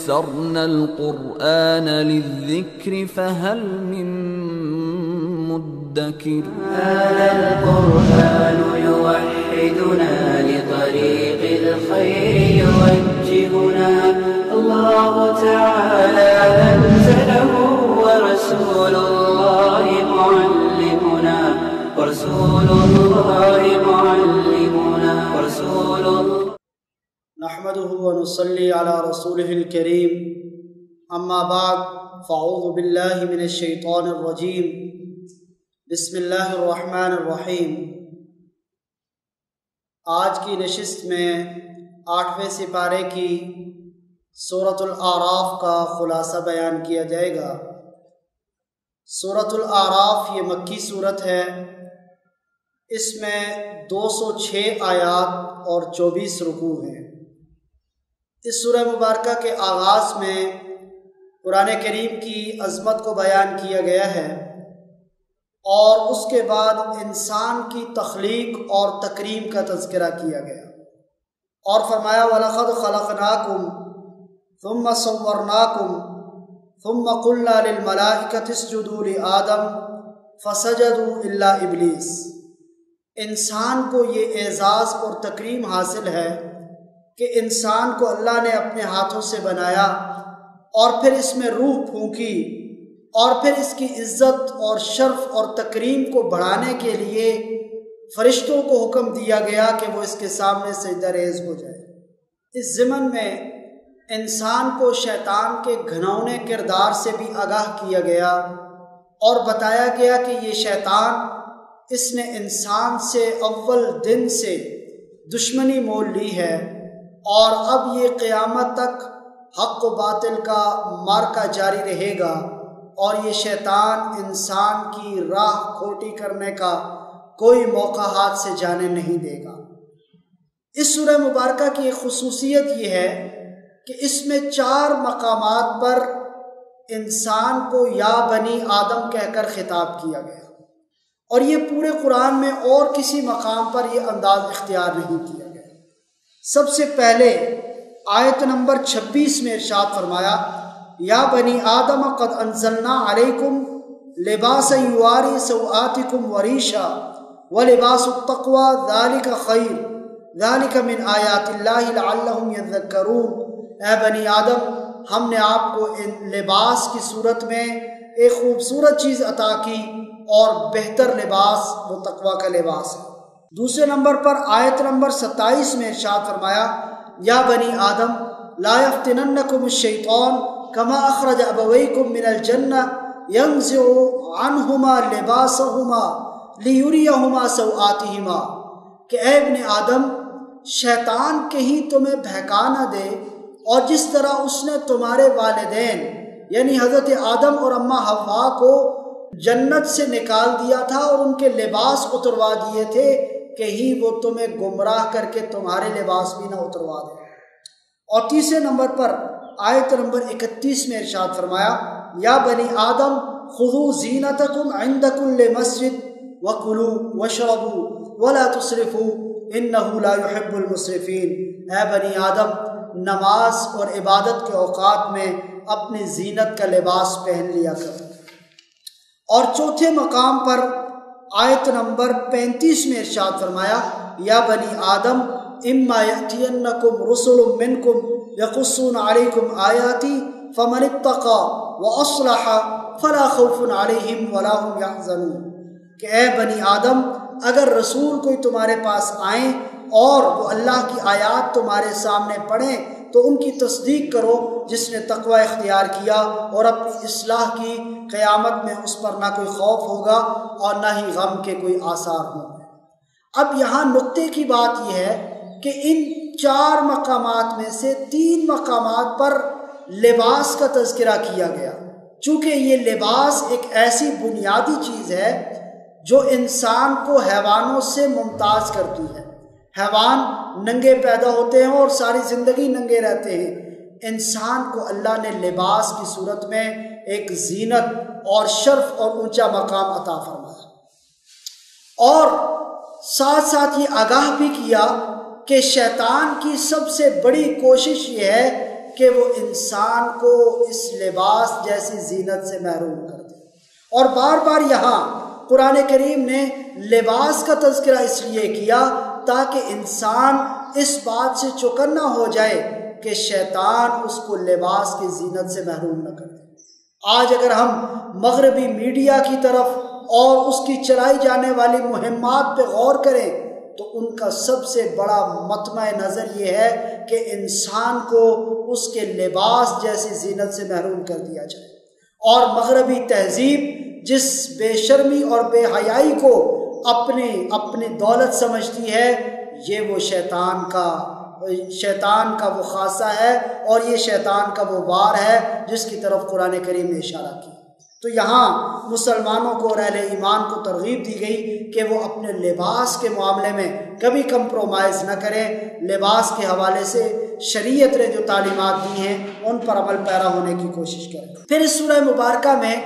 يسرنا القرآن للذكر فهل من مدكر. هذا القرآن يوحدنا لطريق الخير يوجهنا، الله تعالى أنزله ورسول الله معلمنا، ورسول الله معلمنا، ورسول الله. نحمده ونصلي على رسوله الكريم، اما بعد فاعوذ باللہ من الشیطان الرجیم، بسم اللہ الرحمن الرحیم۔ آج کی نشست میں 8ویں سپارے کی سورۃ الاعراف کا خلاصہ بیان کیا جائے گا۔ سورۃ الاعراف یہ مکی صورت ہے، اس میں 206 آیات اور 24 رکوع ہیں۔ اس سورہ مبارکہ کے آغاز میں قرآن کریم کی عظمت کو بیان کیا گیا ہے، اور اس کے بعد انسان کی تخلیق اور تکریم کا تذکرہ کیا گیا، اور فرمایا وَلَقَدْ خَلَقْنَاكُمْ ثُمَّ صَوَّرْنَاكُمْ ثُمَّ قُلْنَا لِلْمَلَائِكَةِ اسْجُدُوا لِآدَمَ فَسَجَدُوا إِلَّا إِبْلِيسَ۔ انسان کو یہ اعزاز اور تکریم حاصل ہے کہ انسان کو اللہ نے اپنے ہاتھوں سے بنایا، اور پھر اس میں روح پھونکی، اور پھر اس کی عزت اور شرف اور تکریم کو بڑھانے کے لیے فرشتوں کو حکم دیا گیا کہ وہ اس کے سامنے سجدہ ریز ہو جائے۔ اس ضمن میں انسان کو شیطان کے گھنونے کردار سے بھی آگاہ کیا گیا، اور بتایا گیا کہ یہ شیطان، اس نے انسان سے اول دن سے دشمنی مول لی ہے، اور اب یہ قیامت تک حق و باطل کا معرکہ جاری رہے گا، اور یہ شیطان انسان کی راہ کھوٹی کرنے کا کوئی موقع ہاتھ سے جانے نہیں دے گا۔ اس سورہ مبارکہ کی ایک خصوصیت یہ ہے کہ اس میں 4 مقامات پر انسان کو یا بنی آدم کہہ کر خطاب کیا گیا، اور یہ پورے قرآن میں اور کسی مقام پر یہ انداز اختیار نہیں کیا گیا۔ سب سے پہلے آیت نمبر 26 میں ارشاد فرمایا یا بنی آدم قد انزلنا علیکم لباسا یواری سوآتکم وریشا ولباس التقوی ذالک خیر ذالک من آیات اللہ لعلہم یذکرون۔ اے بنی آدم، ہم نے آپ کو لباس کی صورت میں ایک خوبصورت چیز عطا کی، اور بہتر لباس وہ تقوی کا لباس ہے۔ دوسرے نمبر پر آیت نمبر 27 میں ارشاد فرمایا یا بنی آدم لا یفتننکم الشیطان کما اخرج ابویکم من الجنہ ینزع عنہما لباسہما لیریہما سوآتہما، کہ اے ابن آدم، شیطان کہیں تمہیں بہکا نہ دے، اور جس طرح اس نے تمہارے والدین یعنی حضرت آدم اور اماں حوا کو جنت سے نکال دیا تھا اور ان کے لباس اتروا دیے تھے، کہیں وہ تمہیں گمراہ کر کے تمہارے لباس بھی نہ اتروا دے۔ اور تیسرے نمبر پر آیت نمبر 31 میں ارشاد فرمایا یا بنی آدم خذوا زینتکم عند کل مسجد وکلوا واشربوا ولا تسرفوا انہ لا يحب المسرفین۔ اے بنی آدم، نماز اور عبادت کے اوقات میں اپنی زینت کا لباس پہن لیا کرو۔ اور چوتھے مقام پر آیت نمبر 35 میں ارشاد فرمایا یا بنی آدم اما یأتینکم رسل منکم یقصون علیکم آیاتی فمن اتقی واصلح فلا خوف علیہم ولا هم یحزنون، کہ اے بنی آدم، اگر رسول کوئی تمہارے پاس آئیں اور وہ اللہ کی آیات تمہارے سامنے پڑھیں تو ان کی تصدیق کرو۔ جس نے تقوی اختیار کیا اور اپنی اصلاح کی، قیامت میں اس پر نہ کوئی خوف ہوگا اور نہ ہی غم کے کوئی آثار ہوں گے۔ اب یہاں نقطے کی بات یہ ہے کہ ان 4 مقامات میں سے 3 مقامات پر لباس کا تذکرہ کیا گیا، چونکہ یہ لباس ایک ایسی بنیادی چیز ہے جو انسان کو حیوانوں سے ممتاز کرتی ہے۔ حیوان ننگے پیدا ہوتے ہیں اور ساری زندگی ننگے رہتے ہیں، انسان کو اللہ نے لباس کی صورت میں ایک زینت اور شرف اور اونچا مقام عطا فرمایا، اور ساتھ یہ آگاہ بھی کیا کہ شیطان کی سب سے بڑی کوشش یہ ہے کہ وہ انسان کو اس لباس جیسی زینت سے محروم کر دے۔ اور بار بار یہاں قرآن کریم نے لباس کا تذکرہ اس لیے کیا تاکہ انسان اس بات سے چوکنا ہو جائے کہ شیطان اس کو لباس کی زینت سے محروم نہ کر دے۔ آج اگر ہم مغربی میڈیا کی طرف اور اس کی چلائی جانے والی مہمات پہ غور کریں تو ان کا سب سے بڑا مطمع نظر یہ ہے کہ انسان کو اس کے لباس جیسی زینت سے محروم کر دیا جائے۔ اور مغربی تہذیب جس بے شرمی اور بے حیائی کو اپنی دولت سمجھتی ہے، یہ وہ شیطان کا وہ خاصہ ہے اور یہ شیطان کا وہ وار ہے جس کی طرف قرآن کریم نے اشارہ کیا۔ تو یہاں مسلمانوں کو اور اہل ایمان کو ترغیب دی گئی کہ وہ اپنے لباس کے معاملے میں کبھی کمپرومائز نہ کریں، لباس کے حوالے سے شریعت نے جو تعلیمات دی ہیں ان پر عمل پیرا ہونے کی کوشش کریں۔ پھر اس سورہ مبارکہ میں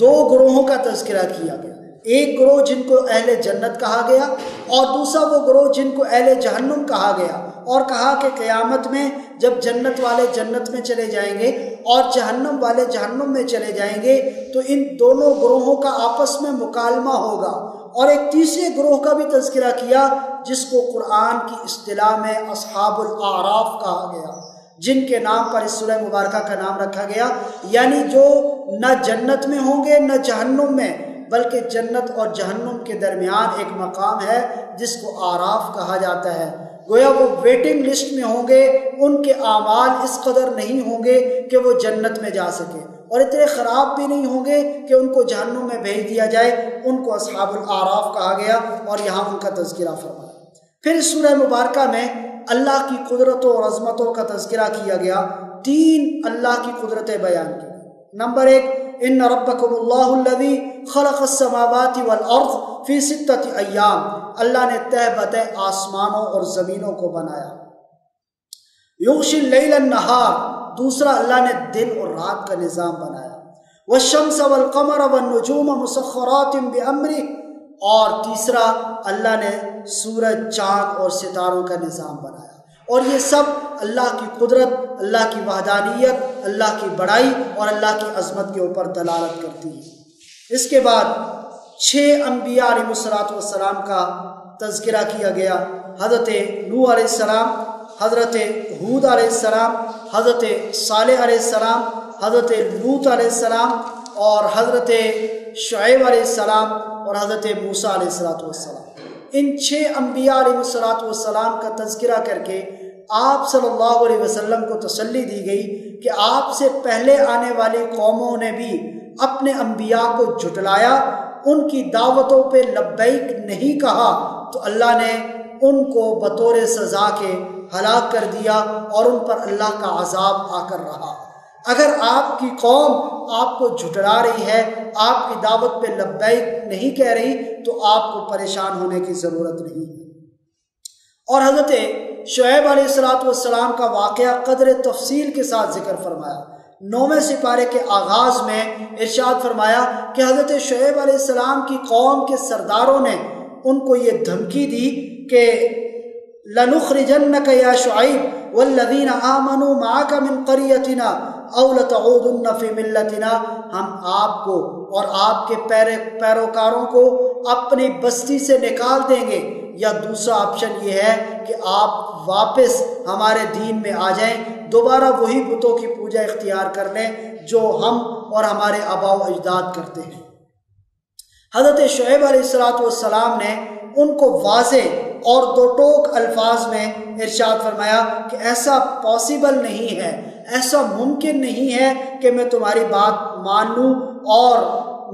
دو گروہوں کا تذکرہ کیا گیا، ایک گروہ جن کو اہل جنت کہا گیا اور دوسرا وہ گروہ جن کو اہل جہنم کہا گیا، اور کہا کہ قیامت میں جب جنت والے جنت میں چلے جائیں گے اور جہنم والے جہنم میں چلے جائیں گے تو ان دونوں گروہوں کا آپس میں مکالمہ ہوگا۔ اور ایک تیسرے گروہ کا بھی تذکرہ کیا جس کو قرآن کی اصطلاح میں اصحاب الاعراف کہا گیا، جن کے نام پر اس سورہ مبارکہ کا نام رکھا گیا، یعنی جو نہ جنت میں ہوں گے نہ جہنم میں، بلکہ جنت اور جہنم کے درمیان ایک مقام ہے جس کو اعراف کہا جاتا ہے۔ گویا وہ ویٹنگ لسٹ میں ہوں گے، ان کے اعمال اس قدر نہیں ہوں گے کہ وہ جنت میں جا سکے، اور اتنے خراب بھی نہیں ہوں گے کہ ان کو جہنم میں بھیج دیا جائے۔ ان کو اصحاب الاعراف کہا گیا اور یہاں ان کا تذکرہ فرمایا۔ پھر اس سورہ مبارکہ میں اللہ کی قدرتوں اور عظمتوں کا تذکرہ کیا گیا، تین اللہ کی قدرتیں بیان کی۔ نمبر 1، ان ربکم اللہ الذی خلق السماوات والارض فی 6 ایام، اللہ نے تہ بتہ آسمانوں اور زمینوں کو بنایا۔ یغشی اللیل النہار، دوسرا اللہ نے دن اور رات کا نظام بنایا۔ والشمس والقمر والنجوم مسخرات بامرہ، اور تیسرا اللہ نے سورج، چاند اور ستاروں کا نظام بنایا۔ اور یہ سب اللہ کی قدرت، اللہ کی وحدانیت، اللہ کی بڑائی اور اللہ کی عظمت کے اوپر دلالت کرتی ہے۔ اس کے بعد 6 انبیاء علیہ السلام کا تذکرہ کیا گیا، حضرت نوح علیہ السلام، حضرت ہود علیہ السلام، حضرت صالح علیہ السلام، حضرت لوط علیہ السلام اور حضرت شعیب علیہ السلام اور حضرت موسیٰ علیہ السلام۔ ان 6 انبیاء علیہ السلام کا تذکرہ کر کے آپ صلی اللہ علیہ وسلم کو تسلی دی گئی کہ آپ سے پہلے آنے والی قوموں نے بھی اپنے انبیاء کو جھٹلایا، ان کی دعوتوں پہ لبیک نہیں کہا، تو اللہ نے ان کو بطور سزا کے ہلاک کر دیا اور ان پر اللہ کا عذاب آ کر رہا۔ اگر آپ کی قوم آپ کو جھٹلا رہی ہے، آپ کی دعوت پہ لبیک نہیں کہہ رہی، تو آپ کو پریشان ہونے کی ضرورت نہیں۔ اور حضرت شعیب علیہ السلام کا واقعہ قدر تفصیل کے ساتھ ذکر فرمایا۔ 9ویں سپارے کے آغاز میں ارشاد فرمایا کہ حضرت شعیب علیہ السلام کی قوم کے سرداروں نے ان کو یہ دھمکی دی کہ لَنُخْرِجَنَّكَ يَا شُعَيْبُ وَالَّذِينَ آمَنُوا مَعَكَ مِنْ قَرْيَتِنَا أَوْ لَتَعُودُنَّ فِي مِلَّتِنَا، ہم آپ کو اور آپ کے پیروکاروں کو اپنی بستی سے نکال دیں گے، یا دوسرا آپشن یہ ہے کہ آپ واپس ہمارے دین میں آ جائیں، دوبارہ وہی بتوں کی پوجا اختیار کر لیں جو ہم اور ہمارے آباء و اجداد کرتے ہیں۔ حضرت شعیب علیہ السلام نے ان کو واضح اور دو ٹوک الفاظ میں ارشاد فرمایا کہ ایسا پاسبل نہیں ہے، ایسا ممکن نہیں ہے کہ میں تمہاری بات مان لوں اور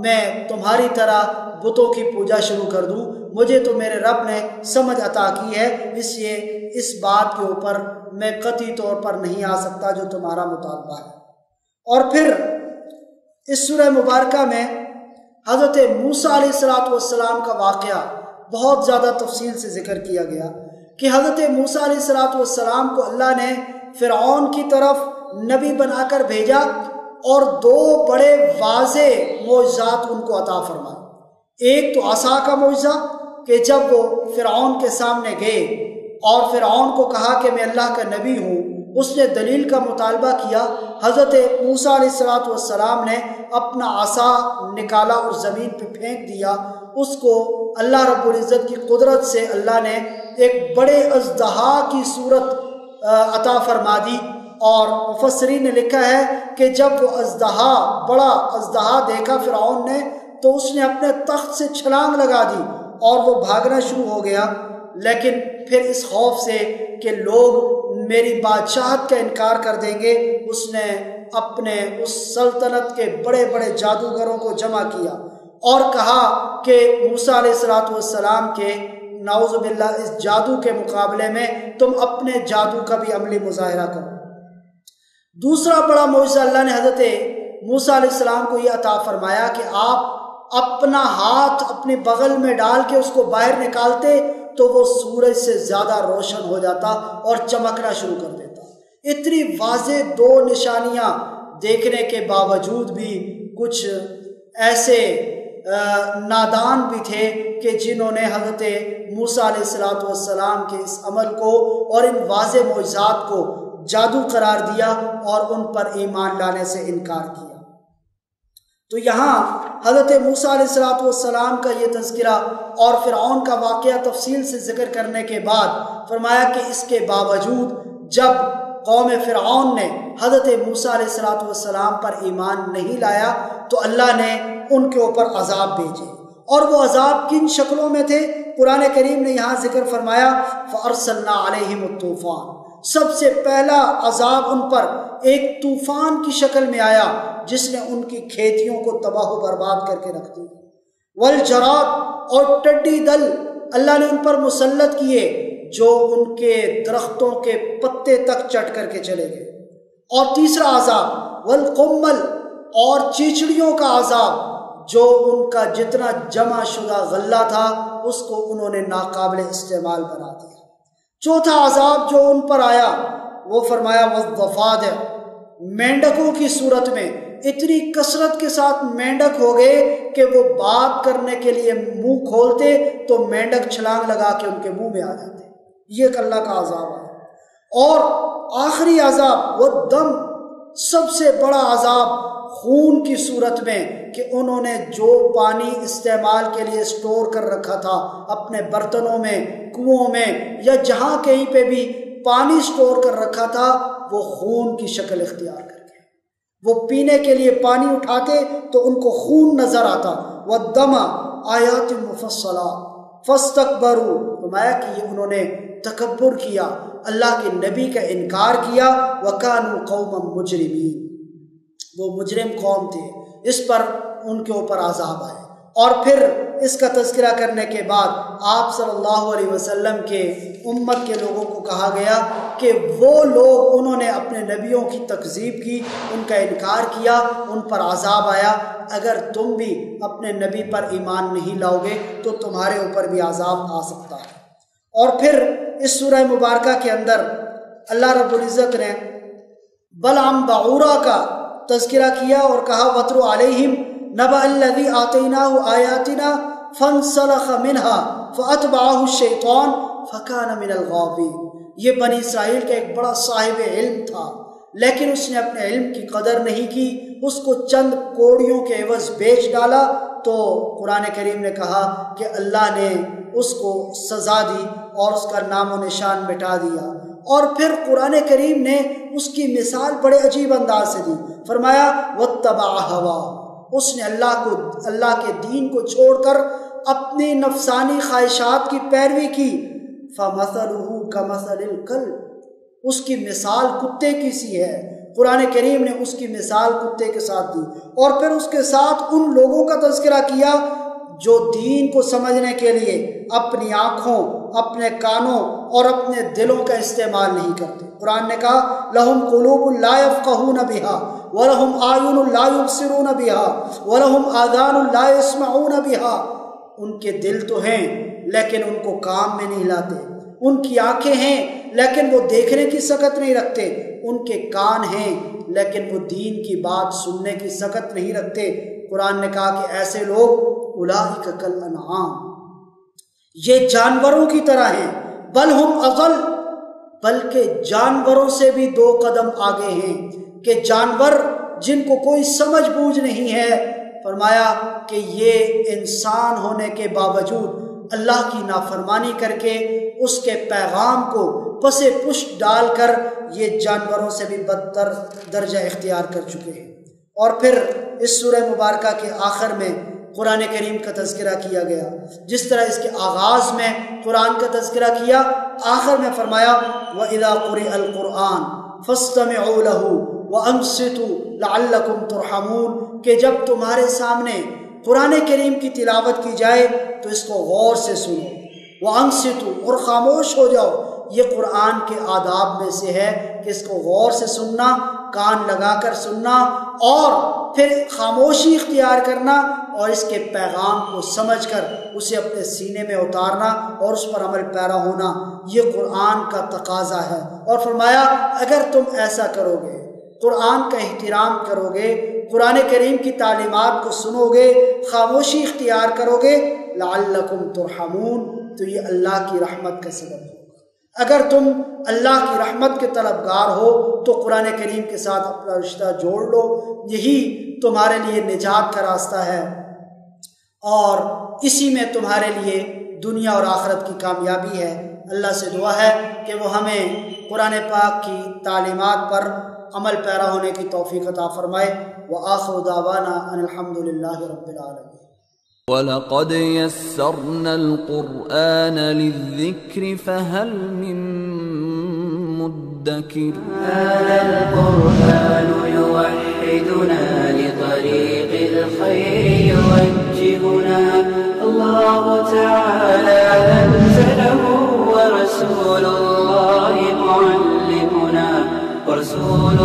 میں تمہاری طرح بتوں کی پوجا شروع کر دوں۔ مجھے تو میرے رب نے سمجھ عطا کی ہے، اس لیے اس بات کے اوپر میں قطعی طور پر نہیں آ سکتا جو تمہارا مطالبہ ہے۔ اور پھر اس سورہ مبارکہ میں حضرت موسیٰ علیہ السلام کا واقعہ بہت زیادہ تفصیل سے ذکر کیا گیا کہ حضرت موسیٰ علیہ السلام کو اللہ نے فرعون کی طرف نبی بنا کر بھیجا اور 2 بڑے واضح معجزات ان کو عطا فرمائے۔ ایک تو عصا کا معجزہ کہ جب وہ فرعون کے سامنے گئے اور فرعون کو کہا کہ میں اللہ کا نبی ہوں، اس نے دلیل کا مطالبہ کیا۔ حضرت موسیٰ علیہ السلام نے اپنا عصا نکالا اور زمین پہ پھینک دیا، اس کو اللہ رب العزت کی قدرت سے اللہ نے ایک بڑے اژدہا کی صورت عطا فرما دی، اور مفسرین نے لکھا ہے کہ جب وہ اژدہا، بڑا اژدہا دیکھا فرعون نے، تو اس نے اپنے تخت سے چھلانگ لگا دی اور وہ بھاگنا شروع ہو گیا، لیکن پھر اس خوف سے کہ لوگ میری بادشاہت کا انکار کر دیں گے، اس نے اپنے اس سلطنت کے بڑے بڑے جادوگروں کو جمع کیا اور کہا کہ موسیٰ علیہ السلام کے نعوذ باللہ اس جادو کے مقابلے میں تم اپنے جادو کا بھی عملی مظاہرہ کرو۔ دوسرا بڑا معجزہ اللہ نے حضرت موسیٰ علیہ السلام کو یہ عطا فرمایا کہ آپ اپنا ہاتھ اپنے بغل میں ڈال کے اس کو باہر نکالتے تو وہ سورج سے زیادہ روشن ہو جاتا اور چمکنا شروع کر دیتا۔ اتنی واضح دو نشانیاں دیکھنے کے باوجود بھی کچھ ایسے نادان بھی تھے کہ جنہوں نے حضرت موسیٰ علیہ السلام کے اس عمل کو اور ان واضح معجزات کو جادو قرار دیا اور ان پر ایمان لانے سے انکار کیا۔ تو یہاں حضرت موسیٰ علیہ السلام کا یہ تذکرہ اور فرعون کا واقعہ تفصیل سے ذکر کرنے کے بعد فرمایا کہ اس کے باوجود جب قوم فرعون نے حضرت موسیٰ علیہ السلام پر ایمان نہیں لایا تو اللہ نے ان کے اوپر عذاب بھیجے، اور وہ عذاب کن شکلوں میں تھے؟ قرآن کریم نے یہاں ذکر فرمایا فَأَرْسَلْنَا عَلَيْهِمُ الطُّوفَانَ، سب سے پہلا عذاب ان پر ایک طوفان کی شکل میں آیا جس نے ان کی کھیتیوں کو تباہ و برباد کر کے رکھ دی۔ والجراد، اور ٹڈی دل اللہ نے ان پر مسلط کیے جو ان کے درختوں کے پتے تک چٹ کر کے چلے گئے۔ اور تیسرا عذاب والقمل، اور چیچڑیوں کا عذاب جو ان کا جتنا جمع شدہ غلہ تھا اس کو انہوں نے ناقابل استعمال بنا دیا۔ چوتھا عذاب جو ان پر آیا وہ فرمایا والضفادع، مینڈکوں کی صورت میں اتنی کثرت کے ساتھ مینڈک ہو گئے کہ وہ بات کرنے کے لیے منہ کھولتے تو مینڈک چھلانگ لگا کے ان کے منہ میں آ جاتے۔ یہ ایک اللہ کا عذاب ہے۔ اور آخری عذاب وہ دم، سب سے بڑا عذاب خون کی صورت میں کہ انہوں نے جو پانی استعمال کے لیے سٹور کر رکھا تھا اپنے برتنوں میں، کنوؤں میں، یا جہاں کہیں پہ بھی پانی سٹور کر رکھا تھا وہ خون کی شکل اختیار کر کے وہ پینے کے لیے پانی اٹھاتے تو ان کو خون نظر آتا۔ وَالدَّمَ آیات مفصلات فاستکبروا، فرمایا کہ یہ انہوں نے تکبر کیا، اللہ کے نبی کا انکار کیا۔ وَكَانُوا قَوْمًا مُجْرِمِينَ، وہ مجرم قوم تھے، اس پر ان کے اوپر عذاب آئے۔ اور پھر اس کا تذکرہ کرنے کے بعد آپ صلی اللہ علیہ وسلم کے امت کے لوگوں کو کہا گیا کہ وہ لوگ انہوں نے اپنے نبیوں کی تکذیب کی، ان کا انکار کیا، ان پر عذاب آیا، اگر تم بھی اپنے نبی پر ایمان نہیں لاؤ گے تو تمہارے اوپر بھی عذاب آ سکتا ہے۔ اور پھر اس سورہ مبارکہ کے اندر اللہ رب العزت نے بلعم بعورہ کا تذکرہ کیا اور کہا وَاتْلُ عَلَيْهِمْ نَبَأَ الَّذِي آتَيْنَاهُ آيَاتِنَا فَانسَلَخَ مِنْهَا فَأَتْبَعَهُ الشَّيْطَانُ فَكَانَ مِنَ الْغَاوِينَ۔ یہ بنی اسرائیل کا ایک بڑا صاحب علم تھا، لیکن اس نے اپنے علم کی قدر نہیں کی، اس کو چند کوڑیوں کے عوض بیچ ڈالا، تو قرآن کریم نے کہا کہ اللہ نے اس کو سزا دی اور اس کا نام و نشان مٹا دیا۔ اور پھر قرآن کریم نے اس کی مثال بڑے عجیب انداز سے دی، فرمایا وَاتَّبَعَ هَوَاهُ، اس نے اللہ کے دین کو چھوڑ کر اپنی نفسانی خواہشات کی پیروی کی۔ فَمَثَلُهُ كَمَثَلِ الْكَلْبِ، اس کی مثال کتے کی سی ہے۔ قرآن کریم نے اس کی مثال کتے کے ساتھ دی، اور پھر اس کے ساتھ ان لوگوں کا تذکرہ کیا جو دین کو سمجھنے کے لیے اپنی آنکھوں، اپنے کانوں اور اپنے دلوں کا استعمال نہیں کرتے۔ قرآن نے کہا لَهُمْ قُلُوبٌ لَا يَفْقَهُونَ بِهَا وَلَهُمْ أَعْيُنٌ لَا يُبْصِرُونَ بِهَا وَلَهُمْ آذَانٌ لَا يَسْمَعُونَ بِهَا، ان کے دل تو ہیں لیکن ان کو کام میں نہیں لاتے، ان کی آنکھیں ہیں لیکن وہ دیکھنے کی سکت نہیں رکھتے، ان کے کان ہیں لیکن وہ دین کی بات سننے کی سکت نہیں رکھتے۔ قرآن نے کہا کہ ایسے لوگ اولئک کالانعام، یہ جانوروں کی طرح ہیں، بل ہم اضل، بلکہ جانوروں سے بھی 2 قدم آگے ہیں کہ جانور جن کو کوئی سمجھ بوجھ نہیں ہے، فرمایا کہ یہ انسان ہونے کے باوجود اللہ کی نافرمانی کر کے اس کے پیغام کو پس پشت ڈال کر یہ جانوروں سے بھی بدتر درجہ اختیار کر چکے ہیں۔ اور پھر اس سورہ مبارکہ کے آخر میں قرآن کریم کا تذکرہ کیا گیا، جس طرح اس کے آغاز میں قرآن کا تذکرہ کیا، آخر میں فرمایا وَإِذَا قُرِئَ الْقُرْآنُ فَاسْتَمِعُوا لَهُ وَأَنصِتُوا لَعَلَّكُمْ تُرْحَمُونَ، کہ جب تمہارے سامنے قرآن کریم کی تلاوت کی جائے تو اس کو غور سے سنو، وَأَنصِتُوا، اور خاموش ہو جاؤ۔ یہ قرآن کے آداب میں سے ہے کہ اس کو غور سے سننا، کان لگا کر سننا، اور پھر خاموشی اختیار کرنا، اور اس کے پیغام کو سمجھ کر اسے اپنے سینے میں اتارنا اور اس پر عمل پیرا ہونا، یہ قرآن کا تقاضا ہے۔ اور فرمایا اگر تم ایسا کرو گے، قرآن کا احترام کرو گے، قرآن کریم کی تعلیمات کو سنو گے، خاموشی اختیار کرو گے، لعلکم ترحمون، تو یہ اللہ کی رحمت کا سبب ہوگا۔ اگر تم اللہ کی رحمت کے طلبگار ہو تو قرآن کریم کے ساتھ اپنا رشتہ جوڑ لو، یہی تمہارے لیے نجات کا راستہ ہے، اور اسی میں تمہارے لیے دنیا اور آخرت کی کامیابی ہے۔ اللہ سے دعا ہے کہ وہ ہمیں قرآن پاک کی تعلیمات پر عمل پیرا ہونے کی توفیق عطا فرمائے۔ وآخر دعوانا ان الحمد للہ رب العالمین۔ وَلَقَدْ يَسَّرْنَا الْقُرْآنَ لِلذِّكْرِ فَهَلْ مِن مُّدَّكِرٍ هذا القرآن يوحدنا لطريق الخير يوجهنا الله تعالى أنزله ورسول الله معلمنا ورسول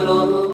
الله